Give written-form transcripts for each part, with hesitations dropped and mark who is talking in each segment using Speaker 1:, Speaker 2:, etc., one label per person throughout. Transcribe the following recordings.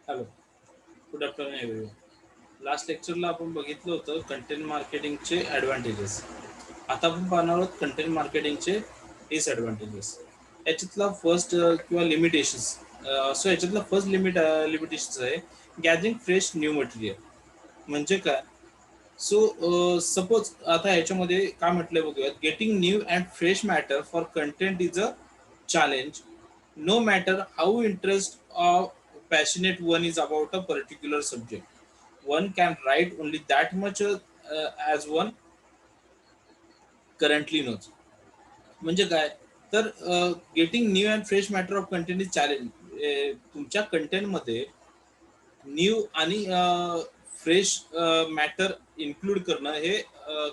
Speaker 1: Hello, good afternoon everyone. Last लेक्चरला आपण बघितलं होतं कंटेंट मार्केटिंगचे ॲडव्हान्टेजेस. आता आपण पाहणार आहोत कंटेंट मार्केटिंगचे डिसॲडव्हान्टेजेस. याच्यातला फर्स्ट किंवा लिमिटेशन्स. सो याच्यातला फर्स्ट लिमिटेशन्स आहे गॅदरिंग फ्रेश न्यू मटेरियल. म्हणजे काय? सपोज आता याच्यामध्ये काय म्हटलंय बघूयात. Getting new and fresh matter for content is a challenge. No matter how interest or passionate one is about a particular subject, one can write only that much as one currently knows. म्हणजे काय? तर getting new and fresh matter of content is challenge. तुमच्या कंटेंटमध्ये new आणि fresh matter include करणं हे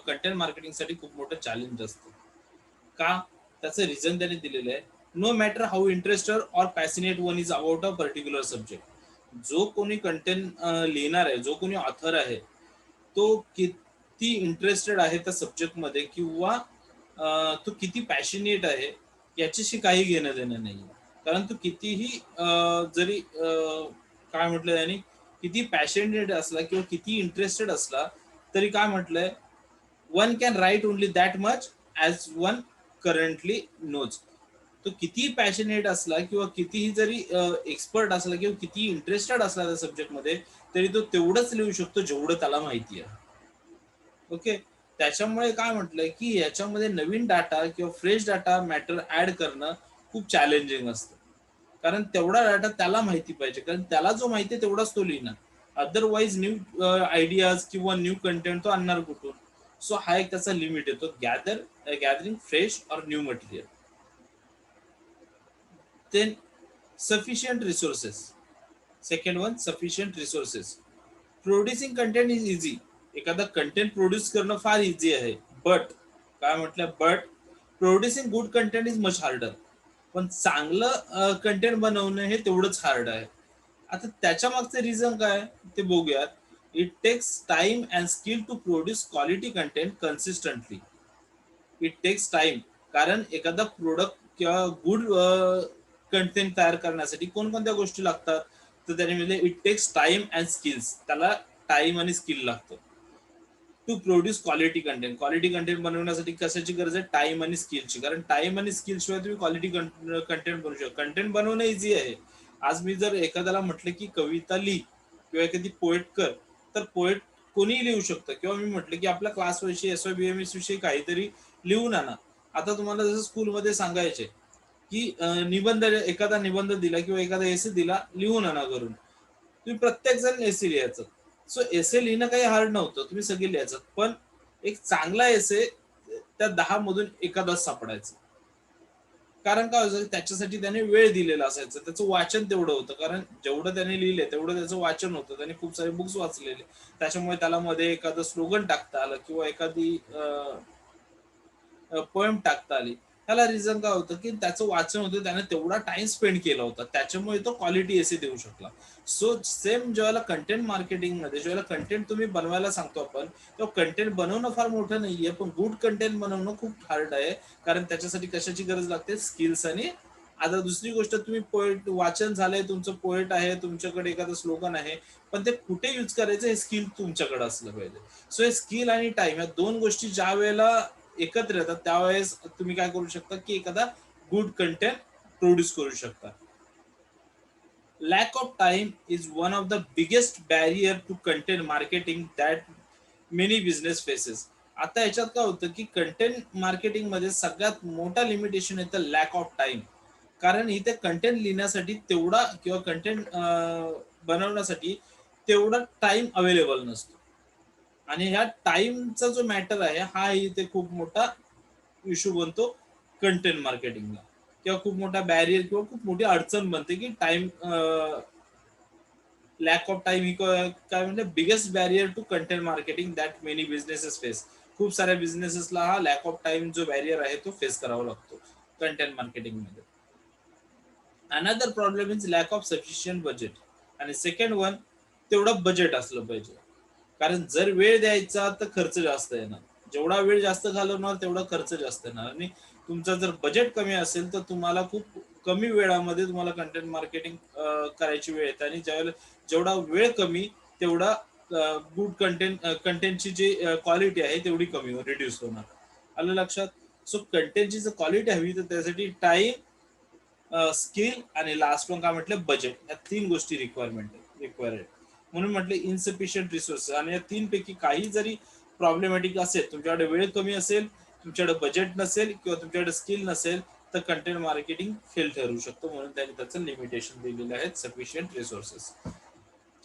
Speaker 1: content मार्केटिंगसाठी खूप मोठं challenge असतं. का? त्याचं रिझन त्याने दिलेलं आहे. No matter how interested or passionate one is about a particular subject. जो कोणी कंटेंट लिहिणार आहे, जो कोणी ऑथर आहे, तो किती इंटरेस्टेड आहे त्या सब्जेक्टमध्ये किंवा तो किती पॅशनेट आहे याच्याशी काही घेणं देणं नाही. कारण तो कितीही जरी काय म्हटलं त्यांनी, किती पॅशनेट असला किंवा किती इंटरेस्टेड असला तरी काय म्हटलंय, one can write only that much as one currently knows. तो कितीही पॅशनेट असला किंवा कितीही जरी एक्सपर्ट असला किंवा किती इंटरेस्टेड असला त्या सब्जेक्टमध्ये, तरी तो तेवढंच लिहू शकतो जेवढं त्याला माहिती आहे. ओके. त्याच्यामुळे काय म्हटलंय की याच्यामध्ये नवीन डाटा किंवा फ्रेश डाटा मॅटर ऍड करणं खूप चॅलेंजिंग असतं. कारण तेवढा डाटा त्याला माहिती पाहिजे, कारण त्याला जो माहिती आहे तेवढाच तो लिहिणार. अदरवाईज न्यू आयडियाज किंवा न्यू कंटेंट तो आणणार कुठून? सो हा एक त्याचा लिमिट येतो. Gathering fresh or new material. Than sufficient resources. Second one, sufficient resources. Producing content is easy. एखादा कंटेंट प्रोड्यूस करणं फार इझी आहे. बट काय म्हटलं, but producing good content is much harder. पण चांगलं कंटेंट बनवणं हे तेवढंच हार्ड आहे. आता त्याच्या मागचं रिझन काय ते बघूयात. It takes time and skill to produce quality content consistently. It takes time. कारण एखादा प्रोडक्ट किंवा गुड कंटेंट तयार करण्यासाठी कोणकोणत्या गोष्टी लागतात, तर त्याने it takes time and skills. त्याला टाइम आणि स्किल लागतं to produce quality content. Quality content बनवण्यासाठी कशाची गरज आहे? टाइम आणि स्किलची. कारण टाइम आणि स्किल शिवाय तुम्ही क्वालिटी कंटेंट बनवू शकता. कंटेंट बनवणं इझी आहे. आज मी जर एखाद्याला म्हटलं की कविता लिही किंवा एखादी पोएट कर, तर पोएट कोणीही लिहू शकतं. किंवा मी म्हटलं की आपल्या क्लास विषयी SYBMS विषयी काहीतरी लिहून आणा. आता तुम्हाला जसं स्कूलमध्ये सांगायचे की निबंध, एखादा निबंध दिला किंवा एखादा एसे दिला, लिहून आणा घरून. तुम्ही प्रत्येक जण एसे लिहायचं. सो एसे लिहिणं काही हार्ड नव्हतं, तुम्ही सगळे लिहायचं. पण एक चांगला एसे त्या 10 मधून एखादाच सापडायचं. कारण काय व्हायचं, त्याच्यासाठी त्याने वेळ दिलेला असायचा, त्याचं वाचन तेवढं होतं. कारण जेवढं त्याने लिहिले तेवढं त्याचं वाचन होतं. त्याने खूप सारे बुक्स वाचलेले. त्याच्यामुळे त्याला मध्ये एखादं स्लोगन टाकता आलं किंवा एखादी पोएम टाकता आली. त्याला रिझन काय होतं की त्याचं वाचन होतं, त्याने तेवढा टाइम स्पेंड केला होता, त्याच्यामुळे तो क्वालिटी एसे देऊ शकला. सो सेम ज्यावेळेला कंटेंट मार्केटिंगमध्ये ज्यावेळेला कंटेंट तुम्ही बनवायला सांगतो आपण, तेव्हा कंटेंट बनवणं फार मोठं नाहीये, पण गुड कंटेंट बनवणं खूप हार्ड आहे. कारण त्याच्यासाठी कशाची गरज लागते? स्किल्स. आणि आता दुसरी गोष्ट, तुम्ही पोएट वाचन झालंय तुमचं, पोएट आहे तुमच्याकडे, एखादं स्लोगन आहे, पण ते कुठे यूज करायचं हे स्किल तुमच्याकडे असलं पाहिजे. सो हे स्किल आणि टाइम या दोन गोष्टी ज्या वेळेला एकत्र येतात त्यावेळेस तुम्ही काय करू शकता की एखादा गुड कंटेंट प्रोड्यूस करू शकता. Lack of time is one of the biggest barrier to content marketing that many business faces. आता याच्यात काय होतं की कंटेंट मार्केटिंग मध्ये सगळ्यात मोठा लिमिटेशन येतं लॅक ऑफ टाइम. कारण इथे कंटेंट लिहिण्यासाठी तेवढा किंवा कंटेंट बनवण्यासाठी तेवढा टाइम अवेलेबल नसतो. आणि ह्या टाइमचा जो मॅटर आहे हा इथे खूप मोठा इश्यू बनतो कंटेंट मार्केटिंगला, किंवा खूप मोठा बॅरियर किंवा खूप मोठी अडचण बनते की टाइम, लॅक ऑफ टाइम ही काय म्हणजे biggest barrier to content marketing that many businesses face. खूप साऱ्या बिझनेसेसला हा लॅक ऑफ टाइम जो बॅरियर आहे तो फेस करावा लागतो कंटेंट मार्केटिंग मध्ये. Another problem is lack of sufficient budget. आणि सेकंड वन, तेवढं बजेट असलं पाहिजे. कारण जर वेळ द्यायचा तर खर्च जास्त येणार. जेवढा वेळ जास्त घालवणार तेवढा खर्च जास्त येणार. आणि तुमचं जर बजेट कमी असेल तर तुम्हाला खूप कमी वेळामध्ये तुम्हाला कंटेंट मार्केटिंग करायची वेळ येते, आणि ज्यावेळेला जेवढा वेळ कमी तेवढा गुड कंटेंटची जी क्वालिटी आहे तेवढी कमी रिड्यूस होणार. आलं लक्षात? सो कंटेंटची जर क्वालिटी हवी तर त्यासाठी टाइम, स्किल आणि लास्ट वन काय म्हटलं, बजेट, या तीन गोष्टी रिक्वायर्ड. म्हणून म्हटलं इनसफिशियंट रिसोर्सेस. आणि या तीन पैकी काही जरी प्रॉब्लेमॅटिक असेल, तुमच्याकडे वेळ कमी असेल, तुमच्याकडे बजेट नसेल किंवा तुमच्याकडे स्किल नसेल, तर कंटेंट मार्केटिंग फेल ठरू शकतो. म्हणून त्यांनी त्याचं लिमिटेशन दिलेलं आहे, sufficient resources,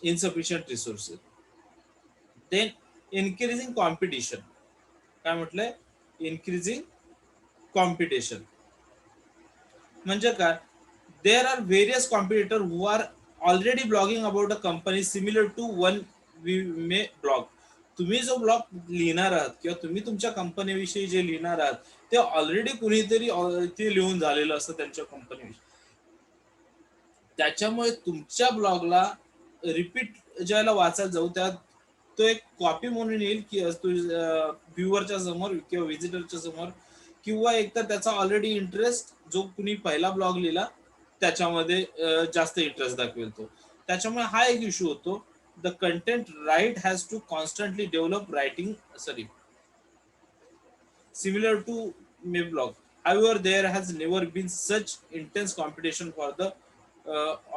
Speaker 1: insufficient resources. Then increasing competition. काय म्हटलंय? इन्क्रीजिंग कॉम्पिटिशन म्हणजे काय? There are various competitor who are already blogging about a company similar to one we may blog. तुम्ही जो ब्लॉग लिहिणार आहात किंवा तुम्ही तुमच्या कंपनीविषयी जे लिहिणार आहात ते ऑलरेडी कुणीतरी ते लिहून झालेलं असतं त्यांच्या कंपनीविषयी. त्याच्यामुळे तुमच्या ब्लॉगला रिपीट ज्याला वाचायला जाऊ त्या तो एक कॉपी म्हणून येईल की व्ह्युअरच्या समोर किंवा व्हिजिटरच्या समोर, किंवा एकतर त्याचा ऑलरेडी इंटरेस्ट जो कुणी पहिला ब्लॉग लिहिला त्याच्यामध्ये जास्त इंटरेस्ट दाखवेल तो. त्याच्यामुळे हा एक इश्यू होतो. The content writer has to constantly develop writing sorry similar to my blog. However, there has never been such intense competition for the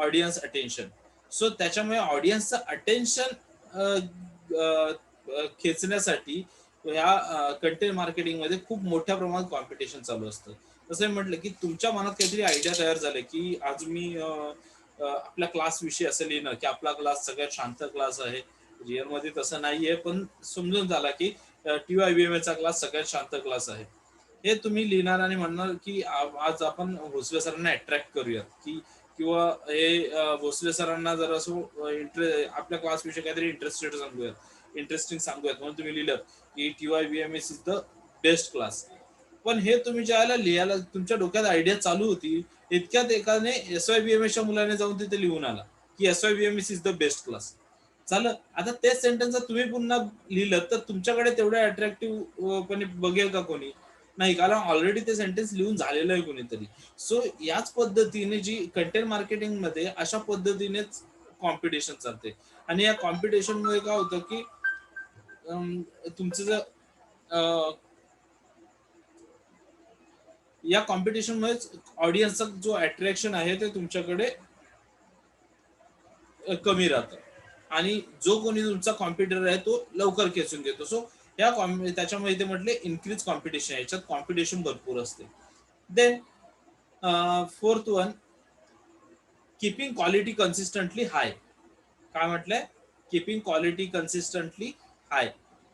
Speaker 1: audience attention. So त्याच्यामुळे ऑडियन्सचं अटेन्शन खेचण्यासाठी ह्या कंटेंट मार्केटिंग मध्ये खूप मोठ्या प्रमाणात कॉम्पिटिशन चालू असतं. तसं म्हटलं की तुमच्या मनात काहीतरी आयडिया तयार झालं की आज मी आपल्या क्लास विषयी असं लिहिणं की आपला क्लास सगळ्यात शांत क्लास आहे. रिअल मध्ये तसं नाहीये, पण समजून झाला की TYVMA चा क्लास सगळ्यात शांत क्लास आहे. हे तुम्ही लिहिणार आणि म्हणणार की आज आपण भोसले सरांना अट्रॅक्ट करूयात की, किंवा हे भोसले सरांना जर असं आपल्या क्लास विषयी काहीतरी इंटरेस्टिंग सांगूयात म्हणून तुम्ही लिहिलं की TYVMS is the best class. पण हे तुम्ही ज्याला लिहायला तुमच्या डोक्यात आयडिया चालू होती इतक्यात एकाने SYBMS च्या मुलाने जाऊन तिथे लिहून आला की SYBMS is the best class. झालं. आता तेच सेंटेन्स तुम्ही पुन्हा लिहिलं तर तुमच्याकडे तेवढ्या अट्रॅक्टिव्ह पणे बघेल का कोणी? नाही, कारण ऑलरेडी ते सेंटेन्स लिहून झालेलं आहे कोणीतरी. सो याच पद्धतीने जी कंटेंट मार्केटिंग मध्ये अशा पद्धतीनेच कॉम्पिटिशन चालते. आणि या कॉम्पिटिशन मुळे काय होतं की तुमचं जर या कॉम्पिटिशन मुळेच ऑडियन्सचा जो अट्रॅक्शन आहे ते तुमच्याकडे कमी राहतं, आणि जो कोणी तुमचा कॉम्पिटिटर आहे तो लवकर खेचून घेतो. सो या त्याच्यामुळे इथे म्हटले इन्क्रीज कॉम्पिटिशन, याच्यात कॉम्पिटिशन भरपूर असते. Then fourth one, keeping quality consistently high. काय म्हटलंय? Keeping quality consistently high.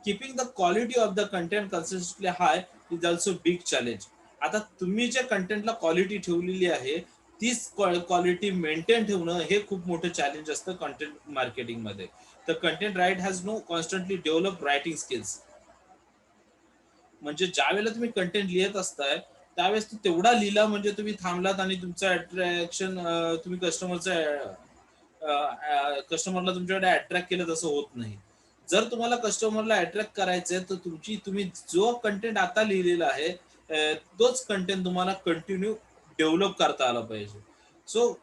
Speaker 1: Keeping the quality of the content consistently high is also big challenge. आता तुम्ही ज्या कंटेंटला क्वालिटी ठेवलेली आहे तीच क्वालिटी मेंटेन ठेवणं हे खूप मोठं चॅलेंज असतं कंटेंट मार्केटिंग मध्ये. तर content writer has no constantly develop writing skills. म्हणजे ज्या वेळेला तुम्ही कंटेंट लिहित असताय त्यावेळेस तेवढा लिहिला म्हणजे तुम्ही थांबलात आणि तुमचं अट्रॅक्शन तुम्ही कस्टमरला तुमच्याकडे अट्रॅक्ट केलं तसं होत नाही. जर तुम्हाला कस्टमरला अट्रॅक्ट करायचंय तर तुम्ही जो कंटेंट आता लिहिलेला आहे तोच कंटेंट तुम्हाला कंटिन्यू डेव्हलप करता आला पाहिजे. सो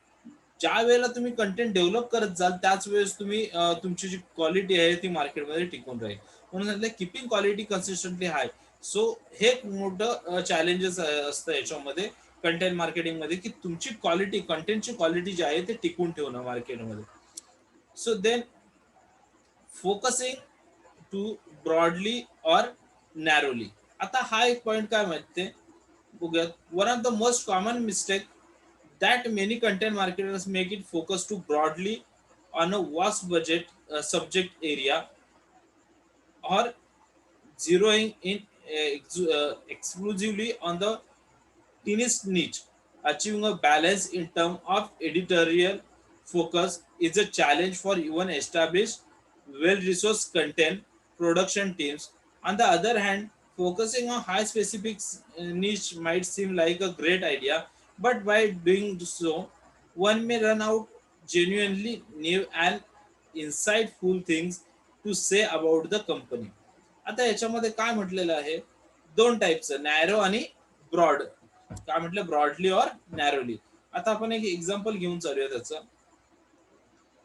Speaker 1: ज्या वेळेला तुम्ही कंटेंट डेव्हलप करत जाल त्याच वेळेस तुम्ही तुमची जी क्वालिटी आहे ती मार्केटमध्ये टिकून राहील. म्हणून सांगितलं कीपिंग क्वालिटी कन्सिस्टंटली हाय. सो हे एक मोठं चॅलेंजेस असतं याच्यामध्ये कंटेंट मार्केटिंग मध्ये की तुमची क्वालिटी, कंटेंटची क्वालिटी जी आहे ते टिकून ठेवणं मार्केटमध्ये. So then focusing to broadly or narrowly. आता हा एक पॉइंट काय माहिती बघूयात. One of the most common mistake that many content marketers make it focus too broadly on a vast budget subject area, or zeroing in exclusively on the teenest niche. Achieving a balance in terms of editorial focus is a challenge for even established, well-resourced content production teams. On the other hand, focusing on high specific niche might seem like a great idea, but by doing so, one may run out genuinely new and insightful things to say about the company. आता याच्यामध्ये काय म्हटलेलं आहे, दोन टाईपचं, narrow आणि broad. काय म्हटलं? ब्रॉडली और नॅरोली. आता आपण एक एक्झाम्पल घेऊन चालूया त्याचं.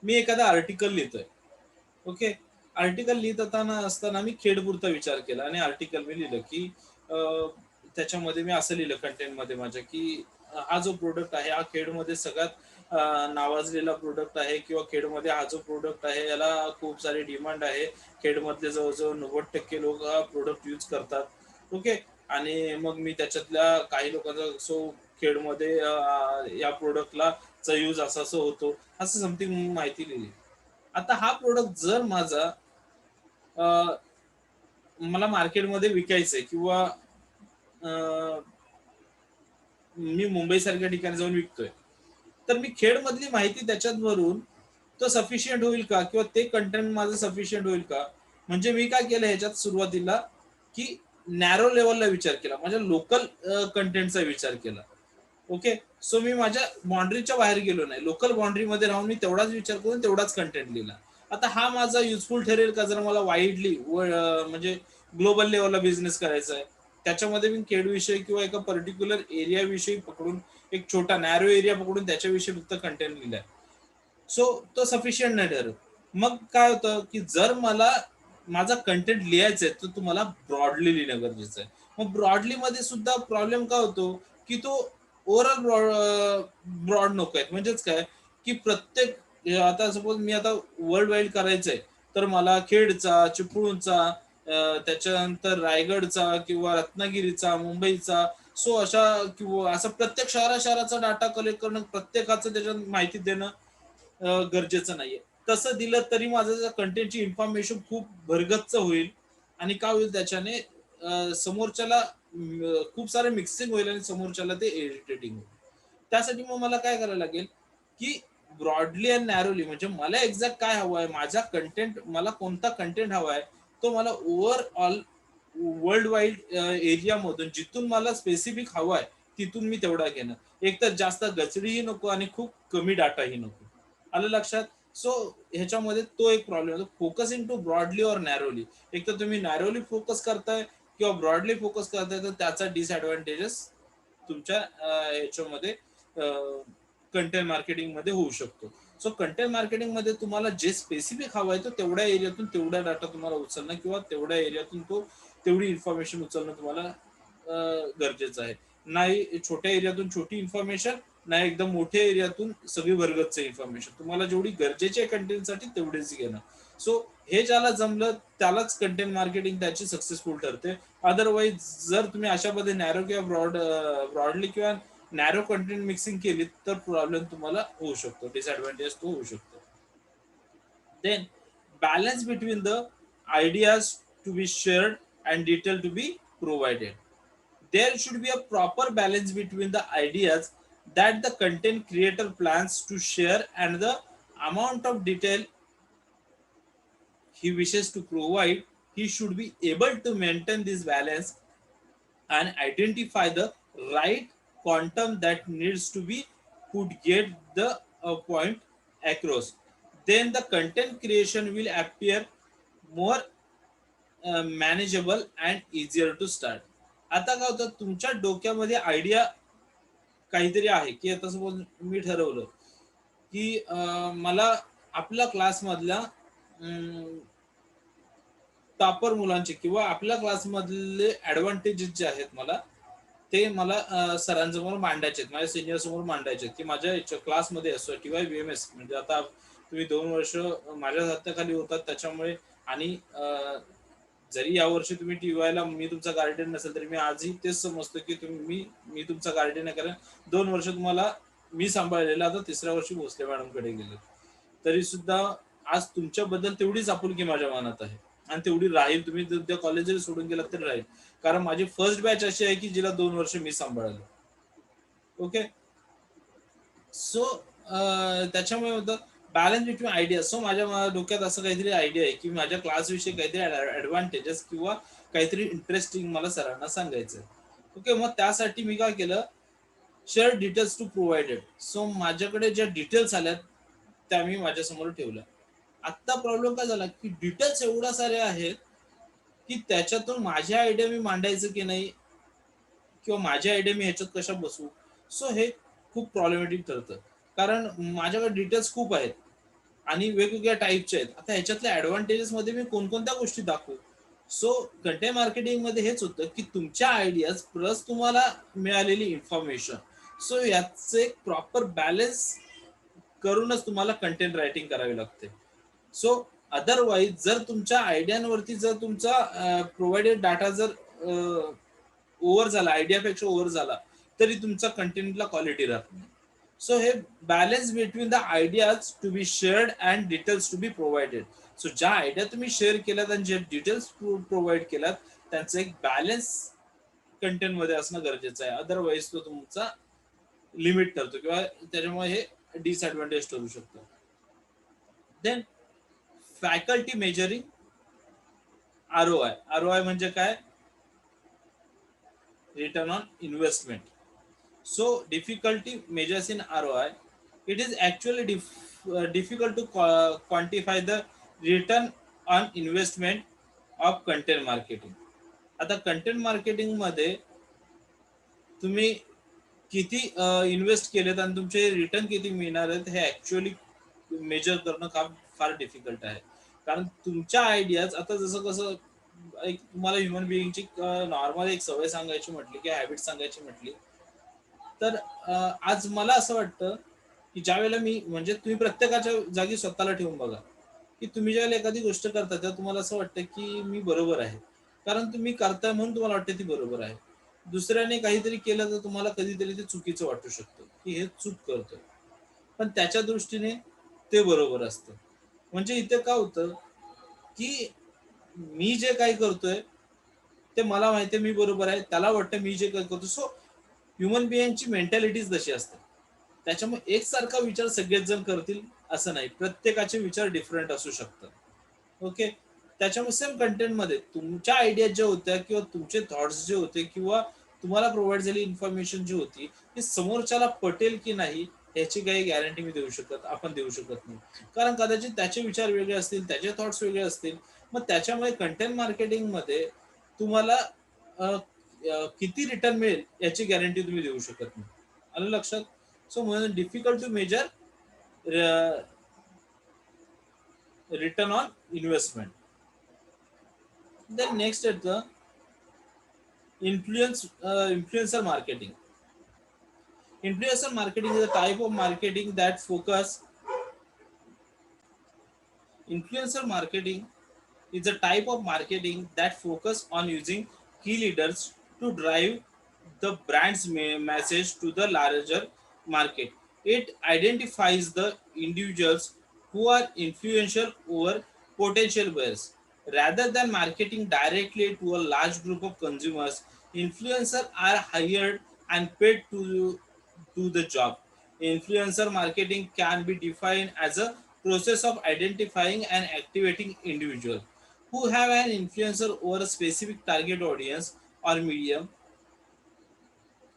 Speaker 1: मी एखादा आर्टिकल लिहितोय. ओके. आर्टिकल लिहित असताना मी खेडपुरता विचार केला आणि आर्टिकल मी लिहिलं की त्याच्यामध्ये मी असं लिहिलं कंटेंटमध्ये माझ्या की हा जो प्रोडक्ट आहे हा खेडमध्ये सगळ्यात नावाजलेला प्रोडक्ट आहे किंवा खेडमध्ये हा जो प्रोडक्ट आहे याला खूप सारी डिमांड आहे. खेडमधले जवळजवळ 90% लोक हा प्रोडक्ट यूज करतात. ओके. आणि मग मी त्याच्यातल्या काही लोकांचा सो खेडमध्ये या प्रोडक्टला चा यूज असा असं होतो असं समथिंग माहिती लिहिली. आता हा प्रोडक्ट जर माझा अ, मला मार्केटमध्ये विकायचंय किंवा मी मुंबई सारख्या ठिकाणी जाऊन विकतोय, तर मी खेडमधली माहिती त्याच्यात भरून तो सफिशियंट होईल का किंवा ते कंटेंट माझं सफिशियंट होईल का? म्हणजे मी काय केलं ह्याच्यात सुरुवातीला की नॅरो लेवलला विचार केला, माझ्या लोकल कंटेंटचा विचार केला. ओके. सो मी माझ्या बाउंड्रीच्या बाहेर गेलो नाही, लोकल बाउंड्रीमध्ये राहून मी तेवढाच विचार करून तेवढाच कंटेंट लिहिला. आता हा माझा युजफुल ठरेल का जर मला वाईडली म्हणजे ग्लोबल लेवलला बिझनेस करायचा आहे, त्याच्यामध्ये मी खेड विषय किंवा एका पर्टिक्युलर एरिया विषयी पकडून एक छोटा नॅरो एरिया पकडून त्याच्याविषयी फक्त कंटेंट लिहिलाय. सो तो सफिशियंट नाही ठरत. मग काय होतं की जर मला माझा कंटेंट लिहायचा आहे तर तुम्हाला ब्रॉडली लिहिणं गरजेचं आहे. मग ब्रॉडली मध्ये सुद्धा प्रॉब्लेम काय होतो की तो ओव्हरऑल ब्रॉड नको आहेत. म्हणजेच काय की प्रत्येक आता सपोज मी आता वर्ल्ड वाईड करायचंय तर मला खेडचा, चिपळूणचा, त्याच्यानंतर रायगडचा किंवा रत्नागिरीचा, मुंबईचा, सो अशा किंवा असं प्रत्येक शहराचा डाटा कलेक्ट करणं, प्रत्येकाचं त्याच्यात माहिती देणं गरजेचं नाहीये. तसं दिलं तरी माझं कंटेंटची इन्फॉर्मेशन खूप भरगच्च होईल आणि काय होईल त्याच्याने समोरच्याला खूप सारे मिक्सिंग होईल आणि समोरच्याला ते इरिटेटिंग होईल. त्यासाठी मग मला काय करायला लागेल की ब्रॉडली अँड नॅरोली म्हणजे मला एक्झॅक्ट काय हवं आहे, माझा कंटेंट मला कोणता कंटेंट हवा आहे तो मला ओव्हरऑल वर्ल्ड वाईड एरियामधून जिथून मला स्पेसिफिक हवा आहे तिथून मी तेवढा घेणं. एक तर जास्त गचडीही नको आणि खूप कमी डाटाही नको. आलं लक्षात? सो ह्याच्यामध्ये तो एक प्रॉब्लेम होतो, फोकसिंग टू ब्रॉडली और नॅरोली. एक तर तुम्ही नॅरोली फोकस करताय किंवा ब्रॉडली फोकस करताय तर त्याचा डिसएडव्हान्टेजेस तुमच्या ह्याच्यामध्ये कंटेंट मार्केटिंग मध्ये होऊ शकतो. सो कंटेंट मार्केटिंग मध्ये तुम्हाला जे स्पेसिफिक हवं आहे तो तेवढ्या एरियातून तेवढा डाटा तुम्हाला उचलणं किंवा तेवढ्या एरियातून तो तेवढी इन्फॉर्मेशन उचलणं तुम्हाला गरजेचं आहे. नाही छोट्या एरियातून छोटी इन्फॉर्मेशन, नाही एकदम मोठ्या एरियातून सगळी वर्गच इन्फॉर्मेशन. तुम्हाला जेवढी गरजेची आहे कंटेंटसाठी तेवढेच घेणं. सो हे ज्याला जमलं त्यालाच कंटेंट मार्केटिंग त्याची सक्सेसफुल ठरते. अदरवाईज जर तुम्ही अशा पद्धतीने नॅरो किंवा ब्रॉडली किंवा नॅरो कंटेंट मिक्सिंग केली तर प्रॉब्लेम तुम्हाला होऊ शकतो, डिसएडव्हान्टेज तो होऊ शकतो. Then balance between the ideas to be shared and detail to be provided. There should be a proper balance between the ideas that the content creator plans to share and the amount of detail he wishes to provide. He should be able to maintain this balance and identify the right quantum that needs to be could get the point across. Then the content creation will appear more manageable and easier to start. आता काय होतं तुमच्या डोक्यामध्ये idea काहीतरी आहे की आता suppose मी ठरवलं की मला आपल्या क्लासमधल्या टॉपर मुलांचे किंवा आपल्या क्लासमधले ऍडव्हान्टेजेस जे आहेत मला ते मला सरांसमोर मांडायचे आहेत, माझ्या सिनियर समोर मांडायचे आहेत की माझ्या क्लासमध्ये असो टीवाय बीएमएस म्हणजे आता तुम्ही 2 वर्ष माझ्या हाताखाली होतात त्याच्यामुळे आणि जरी यावर्षी तुम्ही टीवायला मी तुमचा गार्डियन नसेल तरी मी आजही तेच समजतो की तुम्ही मी तुमचा गार्डियन आहे, कारण 2 वर्ष तुम्हाला मी सांभाळलेलं, आता 3ऱ्या वर्षी भोसले मॅडमकडे गेले तरी सुद्धा आज तुमच्याबद्दल तेवढीच आपुलकी माझ्या मनात आहे आणि तेवढी राहील. तुम्ही त्या कॉलेज जरी सोडून गेलात तरी राहील, कारण माझी फर्स्ट बॅच अशी आहे की जिला 2 वर्ष मी सांभाळलं. ओके. सो त्याच्यामुळे होतं बॅलन्स बिटवीन आयडिया. सो माझ्या डोक्यात असं काहीतरी आयडिया आहे की माझ्या क्लास विषयी काहीतरी ऍडव्हान्टेजेस किंवा काहीतरी इंटरेस्टिंग मला सरांना सांगायचं. ओके. मग त्यासाठी मी काय केलं, share details to provided. So माझ्याकडे ज्या डिटेल्स आल्यात त्या मी माझ्यासमोर ठेवल्या. आत्ता प्रॉब्लेम काय झाला की डिटेल्स एवढ्या साऱ्या आहेत की त्याच्यातून माझ्या आयडिया मी मांडायचं की नाही किंवा माझ्या आयडिया मी ह्याच्यात कशा बसवू. सो हे खूप प्रॉब्लेमॅटिक ठरतं. कारण माझ्याकडे डिटेल्स खूप आहेत आणि वेगवेगळ्या टाईपचे आहेत. आता ह्याच्यातल्या ॲडव्हांटेजेस मध्ये मी कोणकोणत्या गोष्टी दाखवू? सो कंटेंट मार्केटिंग मध्ये हेच होतं की तुमच्या आयडियाज प्लस तुम्हाला मिळालेली इन्फॉर्मेशन, सो याचं एक प्रॉपर बॅलन्स करूनच तुम्हाला कंटेंट रायटिंग करावी लागते. सो अदरवाईज जर तुमच्या आयडियांवरती जर तुमचा प्रोव्हाइडेड डाटा जर ओव्हर झाला, आयडियापेक्षा ओव्हर झाला, तरी तुमचा कंटेंटला क्वालिटी राहत नाही. सो हे balance between the ideas to be shared and details to be provided. So ज्या आयडिया तुम्ही शेअर केल्यात आणि जे डिटेल्स प्रोव्हाइड केल्यात त्यांचं एक बॅलन्स कंटेंट मध्ये असणं गरजेचं आहे. अदरवाईज तो तुमचा लिमिट ठरतो किंवा त्याच्यामुळे हे डिसएडव्हान्टेज ठरू शकतो. Then difficulty measuring ROI. ROI म्हणजे काय? Return on investment. So difficulty measures in ROI. It is actually difficult to quantify the return on investment of content marketing. आता कंटेंट मार्केटिंग मध्ये तुम्ही किती इन्व्हेस्ट केलेत आणि तुमचे रिटर्न किती मिळणार आहेत हे ऍक्च्युअली मेजर करणं काम फार डिफिकल्ट आहे. कारण तुमच्या आयडियाज, आता जसं कसं एक तुम्हाला ह्युमन बिईंगची नॉर्मल एक सवय सांगायची म्हटली की हॅबिट सांगायची म्हटली, तर आज मला असं वाटतं की ज्या वेळेला मी, म्हणजे तुम्ही प्रत्येकाच्या जागी स्वतःला ठेवून बघा की तुम्ही ज्यावेळेला एखादी गोष्ट करता तेव्हा तुम्हाला असं वाटतं की मी बरोबर आहे, कारण तुम्ही करताय म्हणून तुम्हाला वाटतं ती बरोबर आहे. दुसऱ्याने काहीतरी केलं तर तुम्हाला कधीतरी ते चुकीचं वाटू शकतं की हे चूक करतोय, पण त्याच्या दृष्टीने ते बरोबर असतं. म्हणजे इथे काय होतं की मी जे काही करतोय ते मला माहिती आहे मी बरोबर आहे, त्याला वाटतं मी जे काही करतो. सो ह्युमन बिईंगची मेंटॅलिटीज तशी असते. त्याच्यामुळे एकसारखा विचार सगळेच जण करतील असं नाही, प्रत्येकाचे विचार डिफरंट असू शकतात. ओके. त्याच्यामुळे सेम कंटेंटमध्ये तुमच्या आयडिया ज्या होत्या किंवा तुमचे थॉट्स जे होते किंवा तुम्हाला प्रोव्हाइड झालेली इन्फॉर्मेशन जी होती ती समोरच्याला पटेल की नाही याची काही गॅरंटी मी देऊ शकत आपण देऊ शकत नाही. कारण कदाचित त्याचे विचार वेगळे असतील, त्याचे थॉट्स वेगळे असतील. मग त्याच्यामुळे कंटेंट मार्केटिंगमध्ये तुम्हाला किती रिटर्न मिळेल याची गॅरंटी तुम्ही देऊ शकत नाही. आलं लक्षात? सो म्हणून difficult to measure return on investment. Then next at the influencer marketing. Influencer marketing is a type of marketing that focus. Influencer marketing is a type of marketing that focus on using key leaders to drive the brand's message to the larger market. It identifies the individuals who are influential over potential buyers. Rather than marketing directly to a large group of consumers, influencers are hired and paid to do the job. Influencer marketing can be defined as a process of identifying and activating individuals who have an influencer over a specific target audience or medium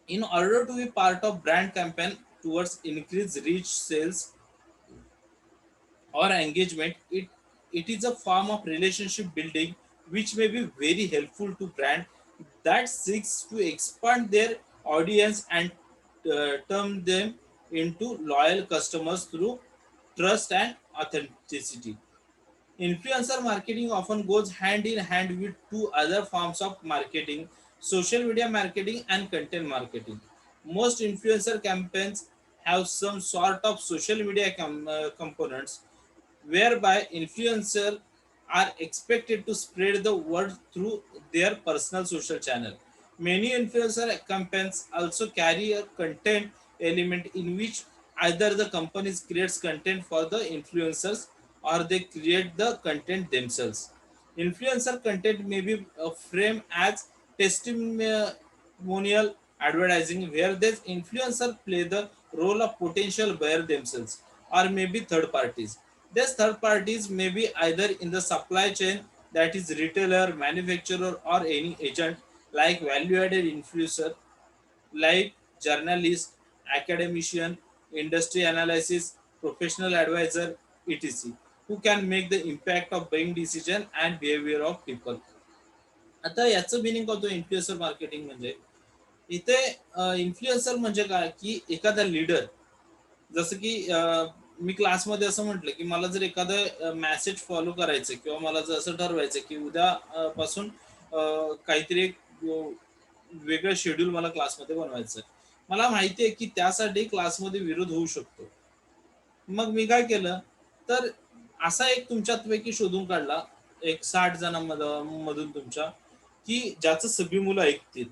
Speaker 1: in order to be part of brand campaign towards increased reach, sales, or engagement. It is a form of relationship building which may be very helpful to brand that seeks to expand their audience and turn them into loyal customers through trust and authenticity. Influencer marketing often goes hand in hand with two other forms of marketing: social media marketing and content marketing. Most influencer campaigns have some sort of social media components whereby influencers are expected to spread the word through their personal social channel. Many influencer campaigns also carry a content element in which either the companies creates content for the influencers or they create the content themselves. Influencer content may be framed as testimonial advertising where this influencer play the role of potential buyer themselves or maybe third parties. These third parties may be either in the supply chain, that is retailer, manufacturer or any agent, like value added influencer like journalist, academician, industry analysis, professional advisor, etc., who can make the impact of buying decision and behavior of people. आता याचं meaning होतो influencer marketing म्हणजे इथे influencer म्हणजे काय, की एखादा leader, जसं की मी क्लासमध्ये असं म्हटलं, की मला जर एखादं मेसेज फॉलो करायचं किंवा मला जर असं ठरवायचं, की उद्या पासून काहीतरी एक वेगळं शेड्यूल मला क्लासमध्ये बनवायचं आहे. मला माहिती आहे, की त्यासाठी क्लासमध्ये विरोध होऊ शकतो. मग मी काय केलं, तर असा एक तुमच्यापैकी शोधून काढला, एक 60 मधून तुमच्या, की ज्याचं सगळी मुलं ऐकतील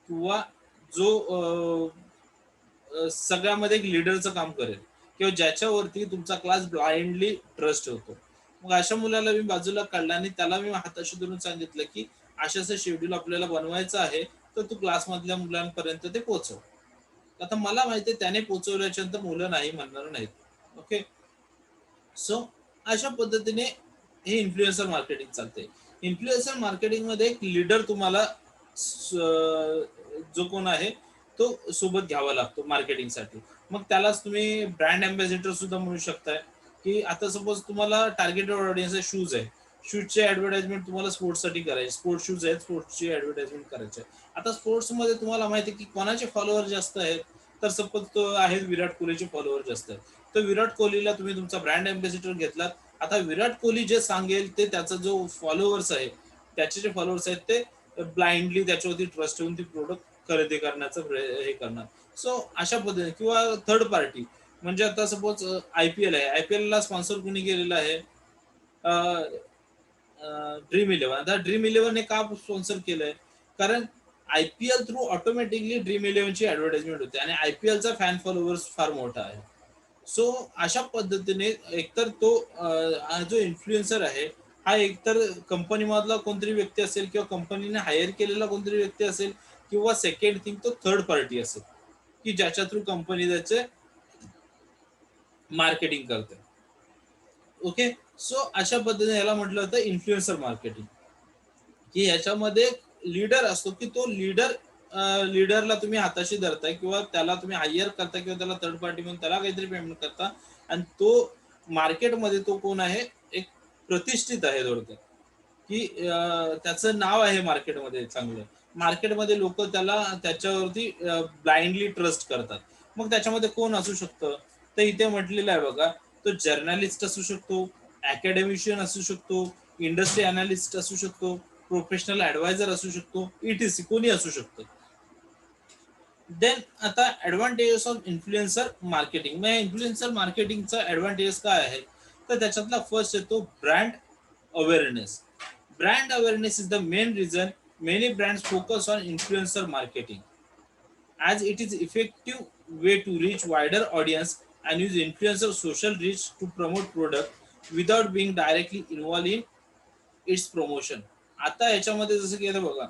Speaker 1: किंवा जो सगळ्यामध्ये एक लीडरचं काम करेल किंवा ज्याच्यावरती तुमचा क्लास ब्लाइंडली ट्रस्ट होतो. मग अशा मुलाला मी बाजूला काढलं आणि त्याला मी हाताशी धरून सांगितलं, की असं शेड्यूल आपल्याला बनवायचं आहे, तर तू क्लासमधल्या मुलांपर्यंत ते पोहोचव. आता मला माहिती आहे त्याने पोहोचवल्याच्या नंतर मुलं नाही म्हणणार नाहीत. ओके. सो अशा पद्धतीने हे इन्फ्लुएन्सर मार्केटिंग चालते. इन्फ्लुएन्सर मार्केटिंगमध्ये एक लीडर तुम्हाला जो कोण आहे तो सोबत घ्यावा लागतो मार्केटिंगसाठी. मग त्यालाच तुम्ही ब्रँड अँबॅसेडर सुद्धा म्हणू शकताय, की आता सपोज तुम्हाला टार्गेटेड ऑडियन्स आहे, शूज आहे. शूजची ॲडव्हर्टाइजमेंट तुम्हाला स्पोर्ट्ससाठी करायची. स्पोर्ट्स शूज आहेत, स्पोर्ट्सची ॲडव्हर्टाइजमेंट करायची आहे. आता स्पोर्ट्समध्ये तुम्हाला माहिती आहे, की कोणाचे फॉलोअर जास्त आहेत, तर सपोज तो आहेत विराट कोहलीचे फॉलोअर जास्त आहेत. तर विराट कोहलीला तुम्ही तुमचा ब्रँड अँबॅसेडर घेतलात. आता विराट कोहली जे सांगेल ते त्याचा जो फॉलोअर्स आहे, त्याचे जे फॉलोअर्स आहेत ते ब्लाइंडली त्याच्यावरती ट्रस्ट ठेवून ती प्रोडक्ट खरेदी करण्याचं हे करणार. सो अशा पद्धतीने किंवा थर्ड पार्टी म्हणजे आता सपोज आयपीएल आहे. आयपीएल ला स्पॉन्सर कुणी केलेलं आहे? Dream eleven. आता ड्रीम इलेव्हन का स्पॉन्सर केलंय? कारण आयपीएल थ्रू ऑटोमॅटिकली ड्रीम इलेव्हनची ॲडव्हर्टाइजमेंट होते आणि आयपीएलचा फॅन फॉलोअर्स फार मोठा आहे. सो अशा पद्धतीने एकतर तो हा जो इन्फ्लुएन्सर आहे, हा एकतर कंपनी मधला कोणतरी व्यक्ती असेल किंवा कंपनीने हायर केलेला कोणतरी व्यक्ती असेल किंवा सेकंड थिंग तो थर्ड पार्टी असेल, की ज्याच्या थ्रू कंपनी त्याचे मार्केटिंग करते. ओके. सो अशा पद्धतीने याला म्हटलं जातं इन्फ्लुएन्सर मार्केटिंग, की याच्यामध्ये लीडर असतो, की तो लीडरला तुम्ही हाताशी धरताय किंवा त्याला तुम्ही हायर करता किंवा त्याला थर्ड पार्टी म्हणून त्याला काहीतरी पेमेंट करता आणि तो मार्केटमध्ये तो कोण आहे, एक प्रतिष्ठित आहे थोडक्यात, की त्याचं नाव आहे मार्केटमध्ये चांगलं. मार्केटमध्ये लोक त्याला त्याच्यावरती ब्लाइंडली ट्रस्ट करतात. मग त्याच्यामध्ये कोण असू शकतं, तर इथे म्हटलेलं आहे बघा, तो जर्नलिस्ट असू शकतो, अकॅडमिशियन असू शकतो, इंडस्ट्री अनालिस्ट असू शकतो, प्रोफेशनल ऍडवायझर असू शकतो, इटीसी कोणी असू शकतं. देन आता ऍडव्हान्टेजेस ऑफ इन्फ्लुएन्सर मार्केटिंग. मग इन्फ्लुएन्सर मार्केटिंगचा ऍडव्हान्टेजेस काय आहे, तर त्याच्यातला फर्स्ट येतो brand awareness. Brand awareness is the main reason many brands focus on influencer marketing as it is effective way to reach wider audience and use influencer social reach to promote product without being directly involved in its promotion. आता याच्यामध्ये जसं की आता बघा,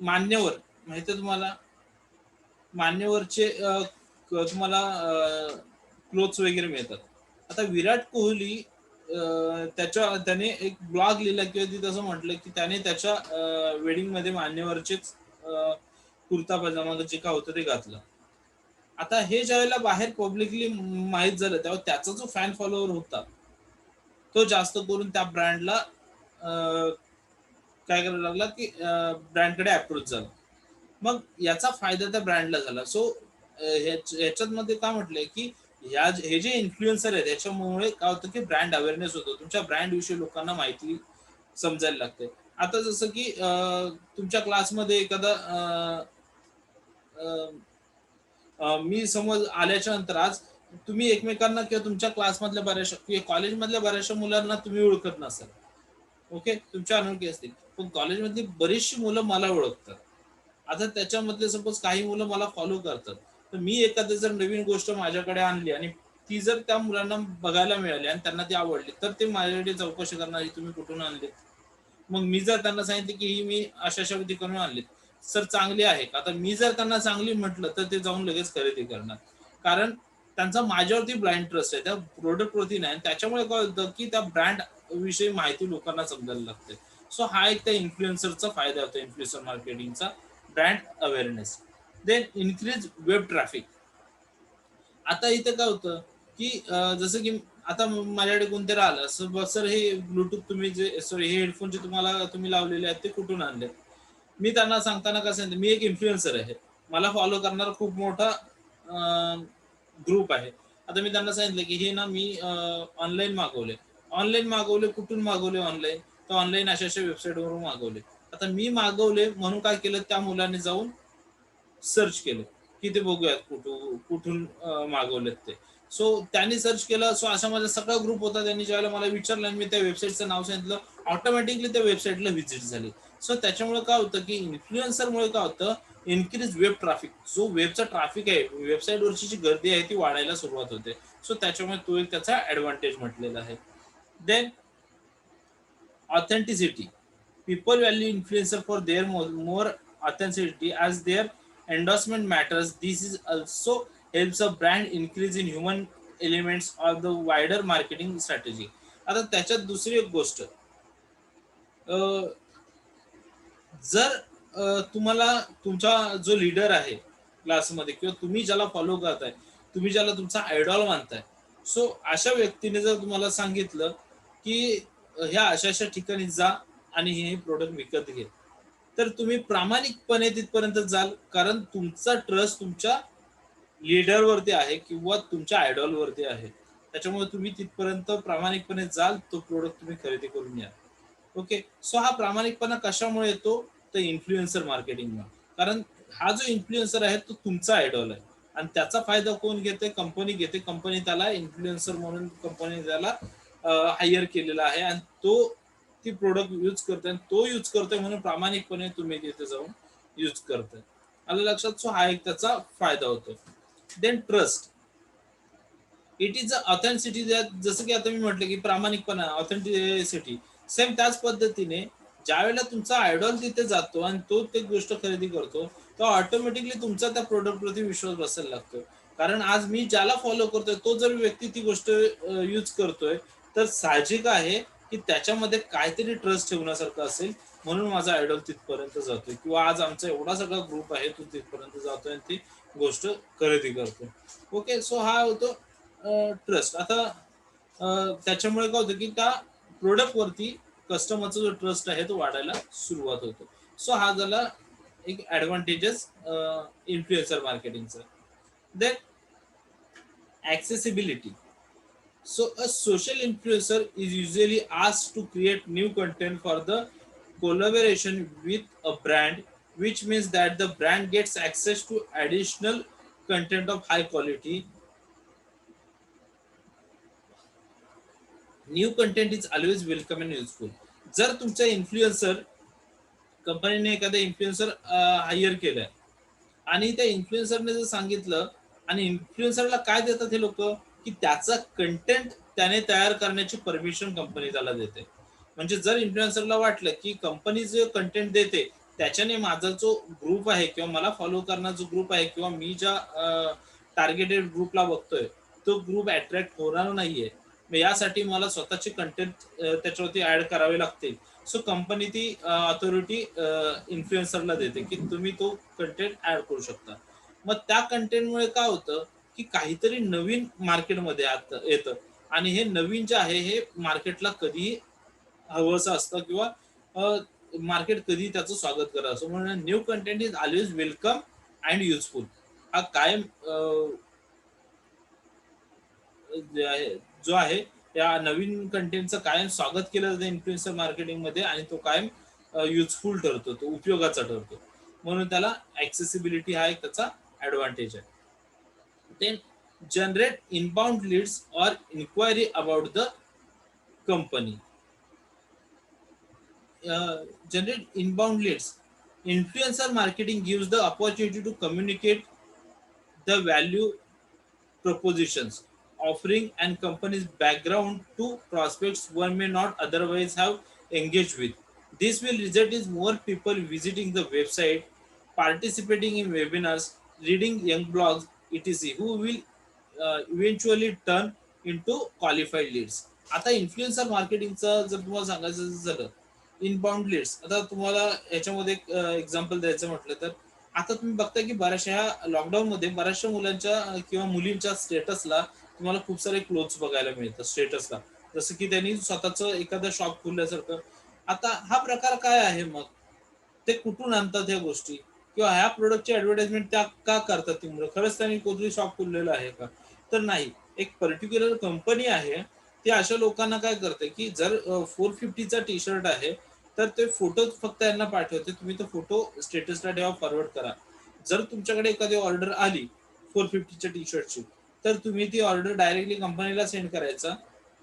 Speaker 1: मान्यवर माहिती आहे तुम्हाला, मान्यवरचे तुम्हाला क्लोथ्स वगैरे मिळतात. आता विराट कोहली त्याने एक ब्लॉग लिहिला किंवा तिथं असं म्हटलं, की त्याने त्याच्या वेडिंग मध्ये मान्यवरचेच कुर्ता पजामा जे काय होतं ते घातलं. आता हे ज्यावेळेला बाहेर पब्लिकली माहीत झालं, तेव्हा त्याचा जो फॅन फॉलोअर होता तो जास्त करून त्या ब्रँडला काय करायला लागला, की ब्रँडकडे अप्रोच झाला. मग याचा फायदा त्या ब्रँडला झाला. सो ह्याच्यात मध्ये काय म्हटलंय, की हे जे इन्फ्लुएन्सर आहेत याच्यामुळे काय होतं, की ब्रँड अवेअरनेस होतो. तुमच्या ब्रँड विषयी लोकांना माहिती समजायला लागते. आता जसं की तुमच्या क्लासमध्ये एखादा मी समज आल्याच्या नंतर आज तुम्ही एकमेकांना किंवा तुमच्या क्लासमधल्या बऱ्याचशा किंवा कॉलेजमधल्या बऱ्याचशा मुलांना तुम्ही ओळखत नसाल. ओके, तुमच्या अनोळखी असतील, पण कॉलेजमधली बरीचशी मुलं मला ओळखतात. आता त्याच्यामधले सपोज काही मुलं मला फॉलो करतात, तर मी एखादी जर नवीन गोष्ट माझ्याकडे आणली आणि ती जर त्या मुलांना बघायला मिळाली आणि त्यांना ती आवडली, तर ते माझ्याकडे चौकशी करणार, ही तुम्ही कुठून आणली. मग मी जर त्यांना सांगितले, की ही मी अशा अशा ठिकाणून आणली, सर चांगली आहे का, तर मी जर त्यांना चांगली म्हटलं तर ते जाऊन लगेच खरेदी करणार. कारण त्यांचा माझ्यावरती ब्लाइंड ट्रस्ट आहे त्या प्रोडक्ट वरती नाही. त्याच्यामुळे काय होतं, की त्या ब्रँड विषयी माहिती लोकांना समजायला लागते. सो हा एक त्या इन्फ्लुएन्सरचा फायदा होतो, इन्फ्लुएन्सर मार्केटिंगचा, brand awareness. Then increase web traffic. आता इथं काय होतं, की जसं की आता माझ्याकडे कोणतरी आलं, सर हे ब्लूटूथ तुम्ही जे सॉरी हे हेडफोन जे तुम्ही लावलेले आहेत ते कुठून आणले. मी त्यांना सांगताना कसं आहे, मी एक इन्फ्लुएन्सर आहे. मला फॉलो करणारा खूप मोठा ग्रुप आहे. आता मी त्यांना सांगितलं, की हे ना मी ऑनलाईन मागवले. ऑनलाईन मागवले, कुठून मागवले ऑनलाईन? तर ऑनलाईन अशा-अशा वेबसाईटवरून मागवले. आता मी मागवले म्हणून काय केलं, त्या मुलाने जाऊन सर्च केलं, की ते बघूयात कुठून मागवलेत ते. सो त्यांनी सर्च केलं. सो असा माझा सगळा ग्रुप होता. त्यांनी ज्यावेळेला मला विचारलं आणि मी त्या वेबसाईटचं नाव सांगितलं, ऑटोमॅटिकली त्या वेबसाईटला व्हिजिट झाली. सो त्याच्यामुळे काय होतं, की इन्फ्लुएन्सरमुळे काय होतं, इन्क्रीज वेब ट्रॅफिक. जो वेबचा ट्रॅफिक आहे, वेबसाईटवरची जी गर्दी आहे ती वाढायला सुरुवात होते. सो त्याच्यामुळे तो एक त्याचा ॲडव्हांटेज म्हटलेला आहे. Then authenticity. People value influencer for their more authenticity as their endorsement matters. This is also helps a brand increase in human elements of the wider marketing strategy. आता त्याच्यात दुसरी एक गोष्ट, जर तुम्हाला तुमचा जो लीडर आहे क्लासमध्ये किंवा तुम्ही ज्याला फॉलो करताय, तुम्ही ज्याला तुमचा आयडॉल मानताय, सो अशा व्यक्तीने जर तुम्हाला सांगितलं की ह्या अशा अशा ठिकाणी जा आणि हे प्रोडक्ट विकत घे, तर तुम्ही प्रामाणिकपणे तिथपर्यंत जाल, कारण तुमचा ट्रस्ट तुमच्या लीडरवरती आहे किंवा तुमच्या आयडॉलवरती आहे. त्याच्यामुळे तुम्ही तिथपर्यंत प्रामाणिकपणे जाल, तो प्रोडक्ट तुम्ही खरेदी करून या. ओके. सो हा प्रामाणिकपणा कशामुळे येतो? तर इन्फ्लुएन्सर मार्केटिंगमुळे. कारण हा जो इन्फ्लुएन्सर आहे तो तुमचा आयडॉल आहे आणि त्याचा फायदा कोण घेते? कंपनी घेते. कंपनी त्याला इन्फ्लुएन्सर म्हणून कंपनी त्याला हायर केलेला आहे आणि तो ती प्रोडक्ट यूज करतोय आणि तो यूज करतोय म्हणून प्रामाणिकपणे तुम्ही तिथे जाऊन यूज करताय. आलं लक्षात? सो हा एक त्याचा फायदा होतो. Then trust. It is a authenticity. जसं की आता मी म्हटलं की प्रामाणिकपणा, ऑथेंटिसिटी, सेम त्याच पद्धतीने ज्यावेळेला तुमचा आयडॉल तिथे जातो आणि तो ते गोष्ट खरेदी करतो, तो ऑटोमॅटिकली तुमचा त्या प्रोडक्टवरती विश्वास बसायला लागतो. कारण आज मी ज्याला फॉलो करतोय तो जर व्यक्ती ती गोष्ट यूज करतोय, तर साहजिक आहे की त्याच्यामध्ये काहीतरी ट्रस्ट ठेवण्यासारखं असेल, म्हणून माझा आयडॉल तिथपर्यंत जातोय किंवा आज आमचा एवढा सगळा ग्रुप आहे तो तिथपर्यंत जातोय आणि ती गोष्ट खरेदी करतोय. ओके. सो हा होतो ट्रस्ट. आता त्याच्यामुळे काय होतं की त्या प्रोडक्ट वरती कस्टमरचा जो ट्रस्ट आहे तो वाढायला सुरुवात होतो. सो हा झाला एक ऍडव्हान्टेजेस इन्फ्लुएन्सर मार्केटिंगचा. Then accessibility. So a social influencer is usually asked to create new content for the collaboration with a brand, which means that the brand gets access to additional content of high quality. New content is always welcome and useful. जर तुमचा influencer, कंपनीने एखादा influencer higher केलाय आणि त्या इन्फ्लुएन्सरने जर सांगितलं, आणि इन्फ्लुएन्सरला काय देतात हे लोक, की त्याचा कंटेंट त्याने तयार करण्याची परमिशन कंपनी त्याला देते. म्हणजे जर इन्फ्लुएन्सरला वाटलं की कंपनी जो कंटेंट देते त्याच्याने माझा जो ग्रुप आहे किंवा मला फॉलो करणारा जो ग्रुप आहे किंवा मी ज्या टार्गेटेड ग्रुपला बघतोय तो ग्रुप अट्रॅक्ट होणार नाहीये, मग यासाठी मला स्वतःचे कंटेंट त्याच्यावरती ऍड करावे लागतील. सो कंपनी ती अथॉरिटी इन्फ्लुएन्सरला देते की तुम्ही तो कंटेंट ऍड करू शकता. मग त्या कंटेंटमुळे काय होतं, की काहीतरी नवीन मार्केटमध्ये येतं आणि हे नवीन जे आहे हे मार्केटला कधीही हवंसं असतं किंवा मार्केट कधी त्याचं स्वागत करत असतं. म्हणून new content is always welcome and useful. हा कायम जे आहे जो आहे त्या नवीन कंटेंटचं कायम स्वागत केलं जातं इन्फ्लुएन्सर मार्केटिंगमध्ये आणि तो कायम युजफुल ठरतो, तो उपयोगाचा ठरतो. म्हणून त्याला ऍक्सेसिबिलिटी हा एक त्याचा ऍडव्हान्टेज आहे. Then generate inbound leads or inquiry about the company. Generate inbound leads. Influencer marketing gives the opportunity to communicate the value propositions, offering and company's background to prospects one may not otherwise have engaged with. This will result in more people visiting the website, participating in webinars, reading young blogs, etc., who will eventually turn into qualified leads. आता influencer मार्केटिंगचं जर तुम्हाला सांगायचं झालं, inbound leads, आता तुम्हाला याच्यामध्ये example द्यायचं म्हटलं तर आता तुम्ही बघताय की बऱ्याचशा लॉकडाऊन मध्ये बऱ्याचशा मुलांच्या किंवा मुलींच्या स्टेटसला तुम्हाला खूप सारे क्लोथ्स बघायला मिळतात स्टेटसला, जसं की त्यांनी स्वतःच एखादं शॉप खोलल्यासारखं. आता हा प्रकार काय आहे मग? ते कुठून आणतात ह्या गोष्टी, किंवा ह्या प्रोडक्टची ऍडव्हर्टाइजमेंट त्या का करतात ती मुलं, खरंच त्यांनी कोणतरी शॉप खोललेलं आहे का? तर नाही. एक पर्टिक्युलर कंपनी आहे, ती अशा लोकांना काय करते, की जर 450चा टी शर्ट आहे, तर ते फोटो फक्त यांना पाठवते, तुम्ही तो फोटो स्टेटसला ठेवा, फॉरवर्ड करा. जर तुमच्याकडे एखादी ऑर्डर आली 450च्या टी शर्टची, तर तुम्ही ती ऑर्डर डायरेक्टली कंपनीला सेंड करायचा.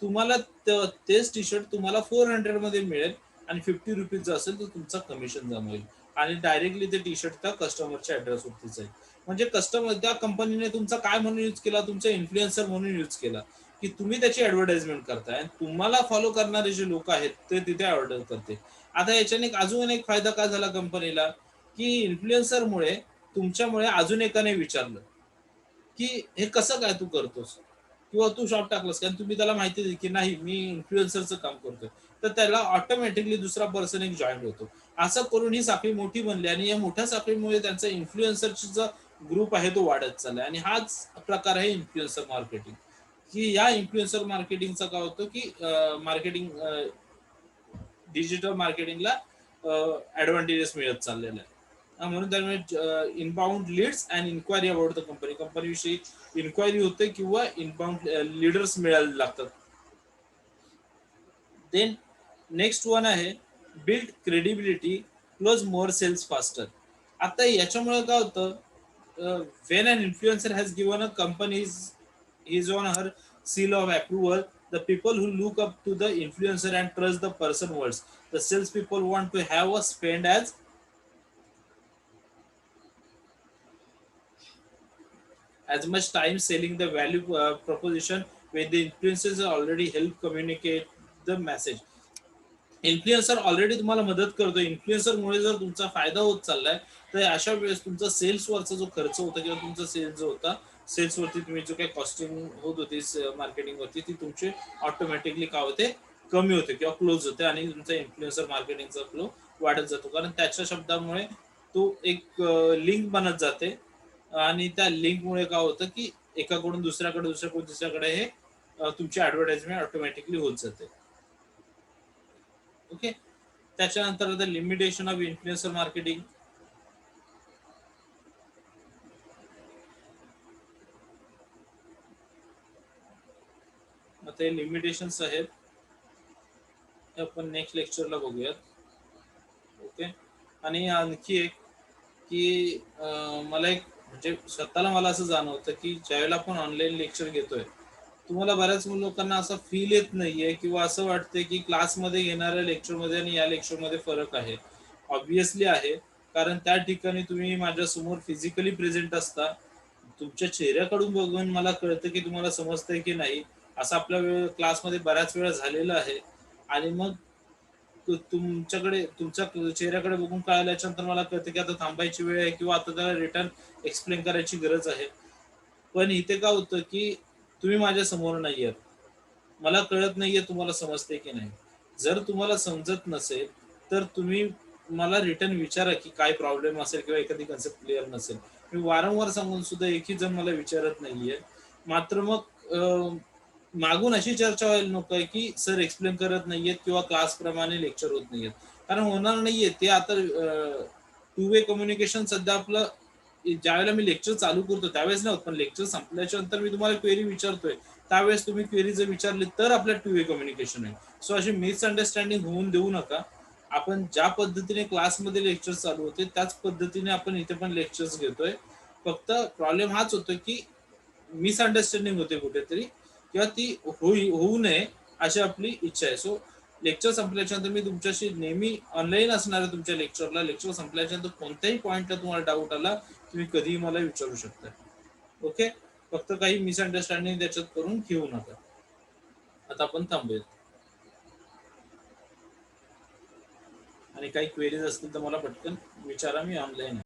Speaker 1: तुम्हाला तेच टी शर्ट तुम्हाला 400 मध्ये मिळेल, आणि 50 रुपीजचं असेल तर तुमचा कमिशन जमा होईल, आणि डायरेक्टली ते टी शर्ट त्या कस्टमरच्या ऍड्रेसवरती जाईल. म्हणजे कस्टमर त्या कंपनीने तुमचा काय म्हणून यूज केला, तुमचा इन्फ्लुएन्सर म्हणून यूज केला, की तुम्ही त्याची ऍडव्हर्टाइजमेंट करताय, आणि तुम्हाला फॉलो करणारे जे लोक आहेत ते तिथे ऑर्डर करते. आता याच्याने अजून एक फायदा काय झाला कंपनीला, की इन्फ्लुएन्सरमुळे तुमच्यामुळे अजून एकाने विचारलं, की हे कसं काय तू करतोस, किंवा तू शॉप टाकलंस, कारण तुम्ही त्याला माहिती दिली की नाही मी इन्फ्लुएन्सरचं काम करतोय, तर त्याला ऑटोमॅटिकली दुसरा पर्सन एक जॉईन होतो. असं करून ही साखळी मोठी बनली, आणि या मोठ्या साखळीमुळे त्यांचा इन्फ्लुएन्सरचा जो ग्रुप आहे तो वाढत चाललाय, आणि हाच प्रकार आहे इन्फ्लुएन्सर मार्केटिंग. की या इन्फ्लुएन्सर मार्केटिंगचा काय होतं, की मार्केटिंग डिजिटल मार्केटिंगला ऍडव्हान्टेजेस मिळत चाललेला आहे. म्हणून त्यामुळे inbound leads and inquiry about the company, कंपनीविषयी इन्क्वायरी होते, किंवा इनबाउंड लीडर्स मिळायला लागतात. देन नेक्स्ट वन आहे build credibility, close more sales faster. आता याच्यामुळे काय होतं, when an influencer has given a company is on her seal of approval, the people who look up to the influencer and trust the person words, the sales people want to have a spend as much time selling the value proposition when the influencers already help communicate the message. Influencer already तुम्हाला मदत करतो, इन्फ्लुएन्सरमुळे जर तुमचा फायदा होत चाललाय, तर अशा वेळेस तुमचा सेल्सवरचा जो खर्च होता, किंवा तुमचा सेल्स जो होता, सेल्सवरती तुम्ही जो काही कॉस्टिंग होत होती मार्केटिंगवरती, ती तुमची ऑटोमॅटिकली काय होते, कमी होते किंवा क्लोज होते, आणि तुमचा इन्फ्लुएन्सर मार्केटिंगचा फ्लो वाढत जातो, कारण त्याच्या शब्दामुळे तो एक लिंक बनत जाते, आणि त्या लिंकमुळे काय होतं, की एकाकडून दुसऱ्याकडे, दुसऱ्याकडून दुसऱ्याकडे हे तुमची ऍडव्हर्टाइजमेंट ऑटोमॅटिकली होत जाते. ओके. त्याच्यानंतर the limitation of influencer marketing. आता हे लिमिटेशन्स आहेत, हे आपण नेक्स्ट लेक्चरला बघूयात. ओके. आणि आणखी एक, की मला एक म्हणजे स्वतःला मला असं जाणवतं, की ज्यावेळेला आपण ऑनलाईन लेक्चर घेतोय, तुम्हाला बऱ्याच लोकांना असं फील येत नाहीये, किंवा असं वाटतंय की क्लासमध्ये घेणाऱ्या लेक्चरमध्ये आणि या लेक्चरमध्ये फरक आहे. ऑब्विसली आहे, कारण त्या ठिकाणी तुम्ही माझ्यासमोर फिजिकली प्रेझेंट असता, तुमच्या चेहऱ्याकडून बघून मला कळतं की तुम्हाला समजतंय की नाही. असं आपल्या क्लासमध्ये बऱ्याच वेळा झालेलं आहे. आणि मग तुमच्याकडे तुमच्या चेहऱ्याकडे बघून कळल्याच्या नंतर मला कळतं की आता थांबायची वेळ आहे, किंवा आता त्याला रिटर्न एक्सप्लेन करायची गरज आहे. पण इथे काय होतं, की तुम्ही माझ्या समोर नाही आहात, मला कळत नाहीये तुम्हाला समजते की नाही. जर तुम्हाला समजत नसेल, तर तुम्ही मला रिटर्न विचारा की काय प्रॉब्लेम असेल, किंवा एखादी कन्सेप्ट क्लिअर नसेल. मी वारंवार सांगून सुद्धा एकही जण मला विचारत नाहीये. मात्र मग मागून अशी चर्चा व्हायला नको आहे, की सर एक्सप्लेन करत नाहीयेत, किंवा क्लास प्रमाणे लेक्चर होत नाहीयेत. कारण होणार नाहीये ते. आता टू वे कम्युनिकेशन सध्या आपलं, ज्यावेळेला मी लेक्चर चालू करतो त्यावेळेस नाही होत, पण लेक्चर संपल्याच्या नंतर मी तुम्हाला क्वेरी विचारतोय, त्यावेळेस तुम्ही क्वेरी जर विचारली तर आपल्या टू वे कम्युनिकेशन आहे. सो अशी मिसअंडरस्टँडिंग होऊन देऊ नका. आपण ज्या पद्धतीने क्लासमध्ये लेक्चर चालू होते त्याच पद्धतीने आपण इथे पण लेक्चर्स घेतोय. फक्त प्रॉब्लेम हाच होतो, की मिसअंडरस्टँडिंग होते कुठेतरी, किंवा ती होऊ नये अशी आपली इच्छा आहे. सो लेक्चर संपल्याच्या नंतर मी तुमच्याशी नेहमी ऑनलाईन असणार आहे तुमच्या लेक्चरला. लेक्चर संपल्याच्या नंतर कोणत्याही पॉईंटला तुम्हाला डाऊट आला, तुम्ही कधीही मला विचारू शकता. ओके. फक्त काही मिसअंडरस्टँडिंग त्याच्यात करून घेऊ नका. आता आपण थांबूयात, आणि काही क्वेरीज असतील तर मला पटकन विचारा, मी ऑनलाईन आहे.